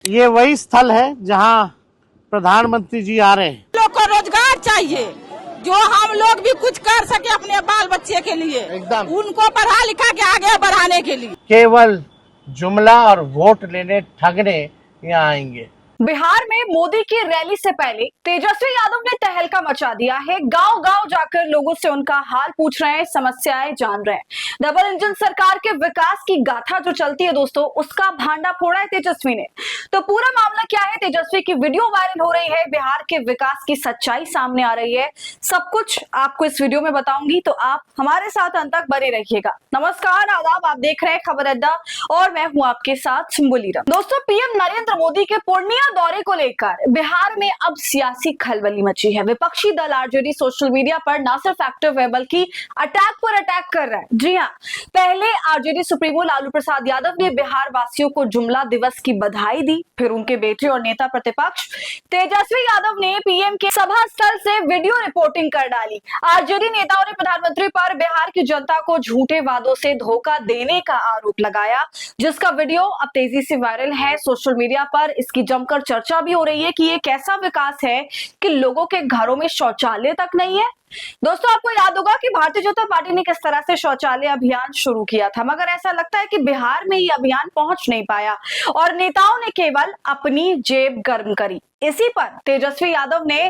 ये वही स्थल है जहां प्रधानमंत्री जी आ रहे हैं। लोग को रोजगार चाहिए, जो हम लोग भी कुछ कर सके अपने बाल बच्चे के लिए, एकदम उनको पढ़ा लिखा के आगे बढ़ाने के लिए। केवल जुमला और वोट लेने ठगने यहाँ आएंगे। बिहार में मोदी की रैली से पहले तेजस्वी यादव ने तहलका मचा दिया है। गांव-गांव जाकर लोगों से उनका हाल पूछ रहे हैं, समस्याएं जान रहे हैं। डबल इंजन सरकार के विकास की गाथा जो चलती है दोस्तों, उसका भांडा फोड़ा है तेजस्वी ने। तो पूरा मामला क्या है? तेजस्वी की वीडियो वायरल हो रही है, बिहार के विकास की सच्चाई सामने आ रही है। सब कुछ आपको इस वीडियो में बताऊंगी, तो आप हमारे साथ अंत तक बने रहिएगा। नमस्कार, आदाब, आप देख रहे हैं खबर अड्डा और मैं हूं आपके साथ सिंबुलीरम। दोस्तों, पीएम नरेंद्र मोदी के पूर्णिया दौरे को लेकर बिहार में अब सियासी खलबली मची है। विपक्षी दल आरजेडी सोशल मीडिया पर न सिर्फ एक्टिव है बल्कि अटैक पर अटैक कर रहा है। जी हां, पहले आरजेडी सुप्रीमो लालू प्रसाद यादव ने बिहार वासियों को जुमला दिवस की बधाई दी, फिर उनके बेटे और नेता प्रतिपक्ष तेजस्वी यादव ने पीएम के सभा स्थल से वीडियो रिपोर्टिंग कर डाली। आरजेडी नेताओं ने प्रधानमंत्री पर बिहार की जनता को झूठे वादों से धोखा देने का आरोप लगाया, जिसका वीडियो अब तेजी से वायरल है सोशल मीडिया पर। इसकी जमकर चर्चा भी हो रही है कि ये कैसा विकास है कि लोगों के घरों में शौचालय तक नहीं है। दोस्तों, आपको याद होगा कि भारतीय जनता पार्टी ने किस तरह से शौचालय अभियान शुरू किया था, मगर ऐसा लगता है कि बिहार में ये अभियान पहुंच नहीं पाया और नेताओं ने केवल अपनी जेब गर्म करी। इसी पर तेजस्वी यादव ने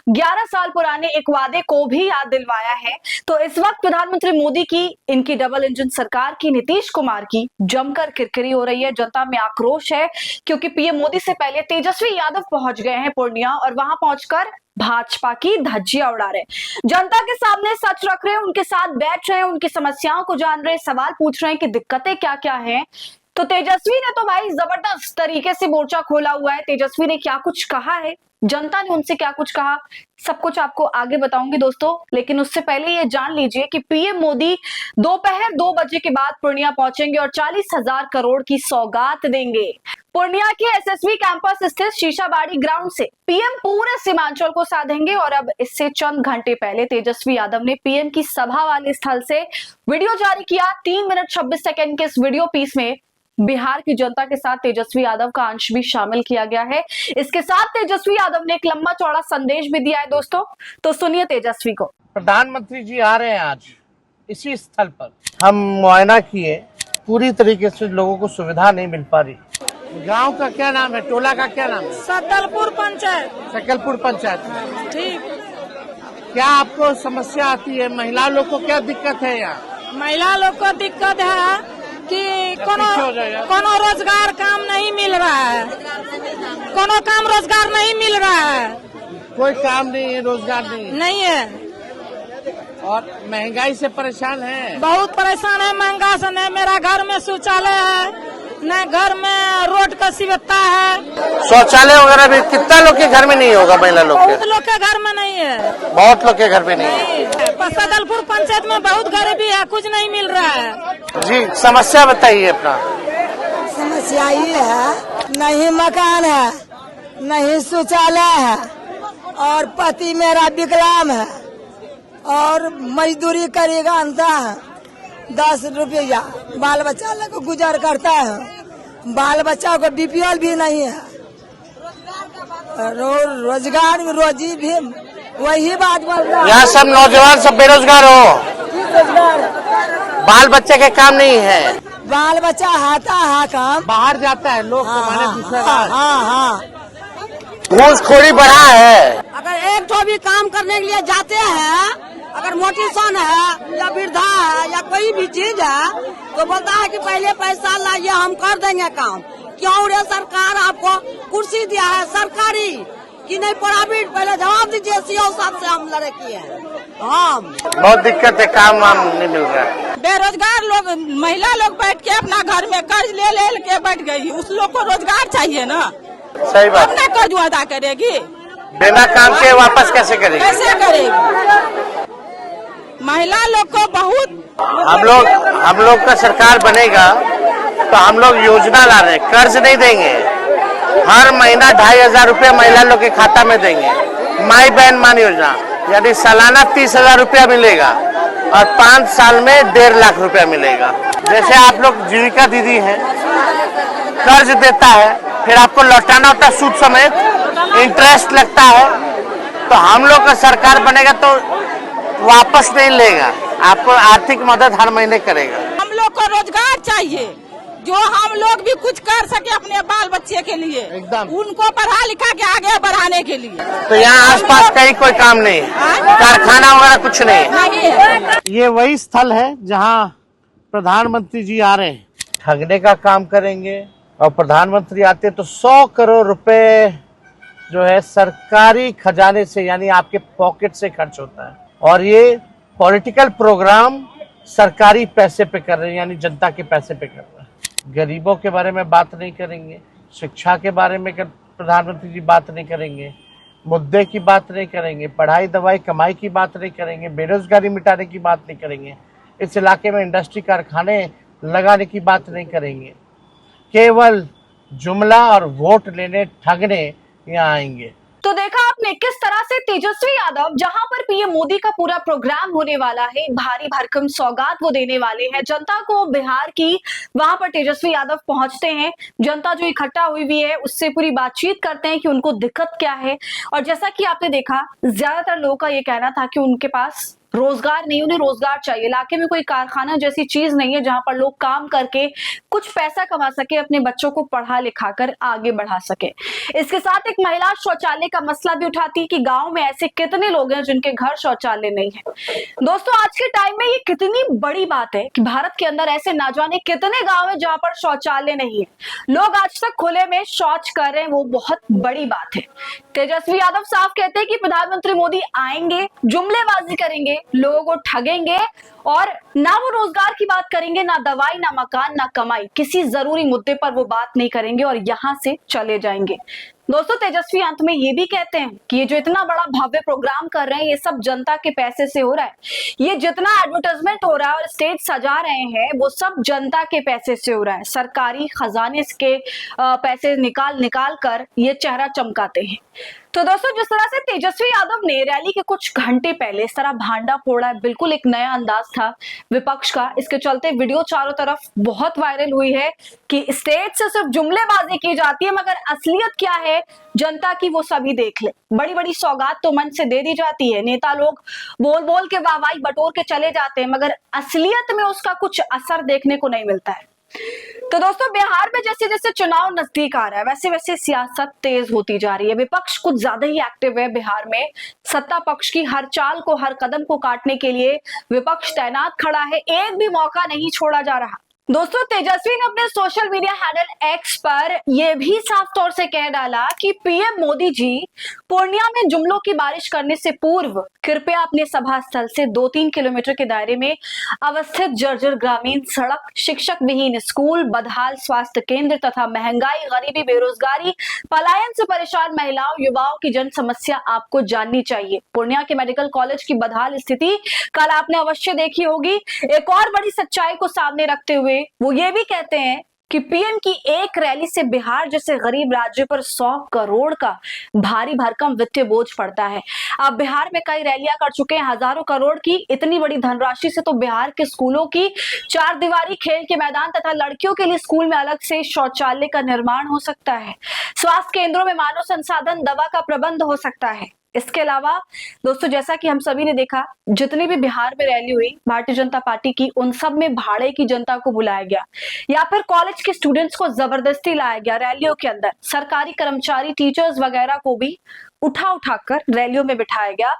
11 साल पुराने एक वादे को भी याद दिलवाया है। तो इस वक्त प्रधानमंत्री मोदी की, इनकी डबल इंजन सरकार की, नीतीश कुमार की जमकर किरकिरी हो रही है। जनता में आक्रोश है क्योंकि पीएम मोदी से पहले तेजस्वी यादव पहुंच गए हैं पूर्णिया और वहां पहुंचकर भाजपा की धज्जियां उड़ा रहे, जनता के सामने सच रख रहे हैं, उनके साथ बैठ रहे हैं, उनकी समस्याओं को जान रहे हैं, सवाल पूछ रहे हैं कि दिक्कतें क्या क्या हैं। तो तेजस्वी ने तो भाई जबरदस्त तरीके से मोर्चा खोला हुआ है। तेजस्वी ने क्या कुछ कहा है, जनता ने उनसे क्या कुछ कहा, सब कुछ आपको आगे बताऊंगी दोस्तों। लेकिन उससे पहले ये जान लीजिए कि पीएम मोदी दोपहर 2 बजे के बाद पूर्णिया पहुंचेंगे और 40,000 करोड़ की सौगात देंगे। पूर्णिया के एसएसवी कैंपस स्थित शीशाबाड़ी ग्राउंड से पीएम पूरे सीमांचल को साधेंगे। और अब इससे चंद घंटे पहले तेजस्वी यादव ने पीएम की सभा वाले स्थल से वीडियो जारी किया। 3 मिनट 26 सेकंड के इस वीडियो पीस में बिहार की जनता के साथ तेजस्वी यादव का अंश भी शामिल किया गया है। इसके साथ तेजस्वी यादव ने एक लंबा चौड़ा संदेश भी दिया है दोस्तों, तो सुनिए तेजस्वी को। प्रधानमंत्री जी आ रहे हैं आज इसी स्थल पर। हम मुआयना किए, पूरी तरीके से लोगों को सुविधा नहीं मिल पा रही। गांव का क्या नाम है, टोला का क्या नाम है? सकलपुर पंचायत। सकलपुर पंचायत। ठीक। क्या आपको समस्या आती है? महिला लोग को क्या दिक्कत है यहाँ? महिला लोग को दिक्कत है कि कोनो रोजगार काम नहीं मिल रहा है, कोनो काम रोजगार नहीं मिल रहा है, कोई काम नहीं है, रोजगार नहीं है। और महंगाई से परेशान है, बहुत परेशान है महंगा से। नहीं मेरा घर में शौचालय है, न घर में रोड का सुविधा है। शौचालय वगैरह भी कितना लोग के घर में नहीं होगा? महिला लोग बहुत लोग के घर में नहीं है, बहुत लोग के घर में नहीं है। सकलपुर पंचायत में बहुत गरीबी है, कुछ नहीं मिल रहा है। जी, समस्या बताइए अपना। समस्या ये है, नहीं मकान है, नहीं शौचालय है, और पति मेरा विकलांग है और मजदूरी करेगा अंधा है, 10 रुपया बाल बच्चा को गुजर करता है। बाल बच्चा को बीपीएल भी नहीं है, रोजगार रोजी भी वही बात बोल रहा है। यहाँ सब नौजवान सब बेरोजगार हो, बाल बच्चे के काम नहीं है। बाल बच्चा हाथा है काम, बाहर जाता है लोग कमाने दूसरा। हाँ, घूसखोरी बढ़ा है। अगर एक तो भी काम करने के लिए जाते हैं, अगर मोटिवेशन है या वृद्धा है या कोई भी चीज है, तो बोलता है कि पहले पैसा लाइए, हम कर देंगे काम। क्यों रे सरकार आपको कुर्सी दिया है सरकारी कि नहीं प्राइवेट? पहले जवाब दीजिए। सीओ साहब से हम लड़े किए हैं, हम बहुत दिक्कत है, काम वाम नहीं मिल रहा है। बेरोजगार लोग, महिला लोग बैठ के अपना घर में कर्ज ले के बैठ गई, उस लोग को रोजगार चाहिए ना। सही बात। अपना कर्ज अदा करेगी, बिना काम के वापस कैसे करेगी? कैसे करेगी? महिला लोग को बहुत, हम लोग का सरकार बनेगा तो हम लोग योजना ला रहे हैं, कर्ज नहीं देंगे। हर महीना 2,500 रुपया महिला लोग के खाता में देंगे। माई बहन मान योजना, यानी सालाना 30,000 रुपया मिलेगा और 5 साल में 1.5 लाख रुपया मिलेगा। जैसे आप लोग जीविका दीदी हैं, कर्ज देता है फिर आपको लौटाना होता है सूद समेत, इंटरेस्ट लगता है। तो हम लोग का सरकार बनेगा तो वापस नहीं लेगा, आपको आर्थिक मदद हर महीने करेगा। हम लोग को रोजगार चाहिए, जो हम लोग भी कुछ कर सके अपने बाल बच्चे के लिए, एकदम। उनको पढ़ा लिखा के आगे बढ़ाने के लिए। तो यहाँ आसपास कहीं कोई काम नहीं है, कारखाना वगैरह कुछ नहीं है। ये वही स्थल है जहाँ प्रधानमंत्री जी आ रहे हैं, ठगने का काम करेंगे। और प्रधानमंत्री आते तो 100 करोड़ रुपए जो है सरकारी खजाने से यानी आपके पॉकेट से खर्च होता है। और ये पॉलिटिकल प्रोग्राम सरकारी पैसे पे कर रहे हैं, यानी जनता के पैसे पे कर रहे हैं। गरीबों के बारे में बात नहीं करेंगे, शिक्षा के बारे में प्रधानमंत्री जी बात नहीं करेंगे, मुद्दे की बात नहीं करेंगे, पढ़ाई दवाई कमाई की बात नहीं करेंगे, बेरोजगारी मिटाने की बात नहीं करेंगे, इस इलाके में इंडस्ट्री कारखाने लगाने की बात नहीं करेंगे। केवल जुमला और वोट लेने ठगने यहाँ आएंगे। तो देखा आपने किस तरह से तेजस्वी यादव, जहां पर पीएम मोदी का पूरा प्रोग्राम होने वाला है, भारी भरकम सौगात वो देने वाले हैं जनता को बिहार की, वहां पर तेजस्वी यादव पहुंचते हैं, जनता जो इकट्ठा हुई हुई है उससे पूरी बातचीत करते हैं कि उनको दिक्कत क्या है। और जैसा कि आपने देखा, ज्यादातर लोगों का ये कहना था कि उनके पास रोजगार नहीं, उन्हें रोजगार चाहिए। इलाके में कोई कारखाना जैसी चीज नहीं है जहां पर लोग काम करके कुछ पैसा कमा सके, अपने बच्चों को पढ़ा लिखा कर आगे बढ़ा सके। इसके साथ एक महिला शौचालय का मसला भी उठाती है कि गांव में ऐसे कितने लोग हैं जिनके घर शौचालय नहीं है। दोस्तों, आज के टाइम में ये कितनी बड़ी बात है कि भारत के अंदर ऐसे ना जाने कितने गांव है जहां पर शौचालय नहीं है। लोग आज तक खुले में शौच कर रहे हैं, वो बहुत बड़ी बात है। तेजस्वी यादव साफ कहते हैं कि प्रधानमंत्री मोदी आएंगे, जुमलेबाजी करेंगे, लोगों को ठगेंगे और ना वो रोजगार की बात करेंगे, ना दवाई, ना मकान, ना कमाई, किसी जरूरी मुद्दे पर वो बात नहीं करेंगे और यहां से चले जाएंगे। दोस्तों, तेजस्वी अंत में ये भी कहते हैं कि ये जो इतना बड़ा भव्य प्रोग्राम कर रहे हैं, ये सब जनता के पैसे से हो रहा है। ये जितना एडवर्टाइजमेंट हो रहा है और स्टेज सजा रहे हैं, वो सब जनता के पैसे से हो रहा है। सरकारी खजाने के पैसे निकाल निकाल कर ये चेहरा चमकाते हैं। तो दोस्तों, जिस तरह से तेजस्वी यादव ने रैली के कुछ घंटे पहले इस तरह भांडा फोड़ा, बिल्कुल एक नया अंदाज था विपक्ष का। इसके चलते वीडियो चारों तरफ बहुत वायरल हुई है कि स्टेज से सिर्फ जुमलेबाजी की जाती है, मगर असलियत क्या है जनता की वो सभी देख ले। बड़ी बड़ी सौगात तो मन से दे दी जाती है, नेता लोग बोल बोल के वाहवाही बटोर के चले जाते हैं, मगर असलियत में उसका कुछ असर देखने को नहीं मिलता है। तो दोस्तों, बिहार में जैसे जैसे चुनाव नजदीक आ रहा है, वैसे वैसे सियासत तेज होती जा रही है। विपक्ष कुछ ज्यादा ही एक्टिव है बिहार में। सत्ता पक्ष की हर चाल को, हर कदम को काटने के लिए विपक्ष तैनात खड़ा है, एक भी मौका नहीं छोड़ा जा रहा। दोस्तों, तेजस्वी ने अपने सोशल मीडिया हैंडल एक्स पर यह भी साफ तौर से कह डाला कि पीएम मोदी जी पूर्णिया में जुमलों की बारिश करने से पूर्व कृपया अपने सभा स्थल से 2-3 किलोमीटर के दायरे में अवस्थित जर्जर ग्रामीण सड़क, शिक्षक विहीन स्कूल, बदहाल स्वास्थ्य केंद्र तथा महंगाई, गरीबी, बेरोजगारी, पलायन से परेशान महिलाओं, युवाओं की जन समस्या आपको जाननी चाहिए। पूर्णिया के मेडिकल कॉलेज की बदहाल स्थिति कल आपने अवश्य देखी होगी। एक और बड़ी सच्चाई को सामने रखते हुए वो ये भी कहते हैं कि पीएम की एक रैली से बिहार जैसे गरीब राज्य पर 100 करोड़ का भारी भरकम वित्तीय बोझ पड़ता है। अब बिहार में कई रैलियां कर चुके हैं हजारों करोड़ की। इतनी बड़ी धनराशि से तो बिहार के स्कूलों की चार दीवारी, खेल के मैदान तथा लड़कियों के लिए स्कूल में अलग से शौचालय का निर्माण हो सकता है। स्वास्थ्य केंद्रों में मानव संसाधन, दवा का प्रबंध हो सकता है। इसके अलावा दोस्तों, जैसा कि हम सभी ने देखा, जितनी भी बिहार में रैली हुई भारतीय जनता पार्टी की, उन सब में भाड़े की जनता को बुलाया गया या फिर कॉलेज के स्टूडेंट्स को जबरदस्ती लाया गया रैलियों के अंदर। सरकारी कर्मचारी, टीचर्स वगैरह को भी उठा उठाकर रैलियों में बिठाया गया।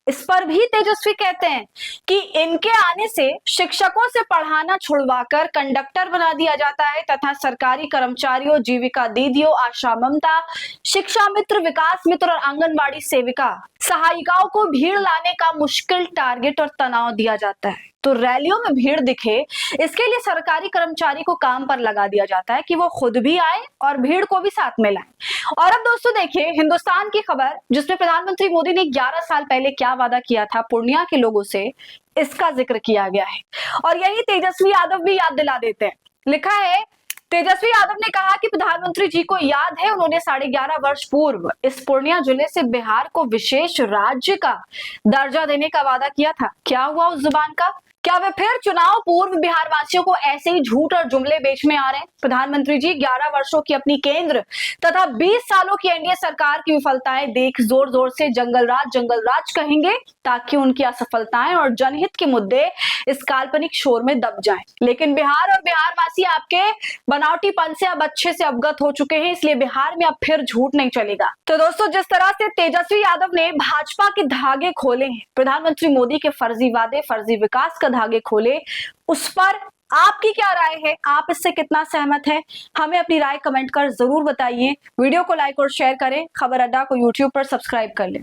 इस पर भी तेजस्वी कहते हैं कि इनके आने से शिक्षकों से पढ़ाना छुड़वाकर कंडक्टर बना दिया जाता है तथा सरकारी कर्मचारियों, जीविका दीदियों, आशा ममता, शिक्षा मित्र, विकास मित्र और आंगनबाड़ी सेविका, सहायिकाओं को भीड़ लाने का मुश्किल टारगेट और तनाव दिया जाता है। तो रैलियों में भीड़ दिखे, इसके लिए सरकारी कर्मचारी को काम पर लगा दिया जाता है कि वो खुद भी आए और भीड़ को भी साथ में लाए। और अब दोस्तों देखिए हिंदुस्तान की खबर, जिसमें प्रधानमंत्री मोदी ने 11 साल पहले क्या वादा किया था पूर्णिया के लोगों से, इसका जिक्र किया गया है और यही तेजस्वी यादव भी याद दिला देते हैं। लिखा है, तेजस्वी यादव ने कहा कि प्रधानमंत्री जी को याद है उन्होंने 11.5 वर्ष पूर्व इस पूर्णिया जिले से बिहार को विशेष राज्य का दर्जा देने का वादा किया था। क्या हुआ उस जुबान का? क्या वे फिर चुनाव पूर्व बिहार वासियों को ऐसे ही झूठ और जुमले बेचने आ रहे हैं? प्रधानमंत्री जी 11 वर्षों की अपनी केंद्र तथा 20 सालों की एनडीए सरकार की विफलताएं देख जोर जोर से जंगल राज कहेंगे ताकि उनकी असफलताएं और जनहित के मुद्दे इस काल्पनिक शोर में दब जाएं। लेकिन बिहार और बिहार वासी आपके बनावटीपन से अब अच्छे से अवगत हो चुके हैं, इसलिए बिहार में अब फिर झूठ नहीं चलेगा। तो दोस्तों, जिस तरह से तेजस्वी यादव ने भाजपा के धागे खोले हैं, प्रधानमंत्री मोदी के फर्जी वादे, फर्जी विकास का धागे खोले, उस पर आपकी क्या राय है? आप इससे कितना सहमत हैं? हमें अपनी राय कमेंट कर जरूर बताइए। वीडियो को लाइक और शेयर करें। खबर अड्डा को यूट्यूब पर सब्सक्राइब कर लें।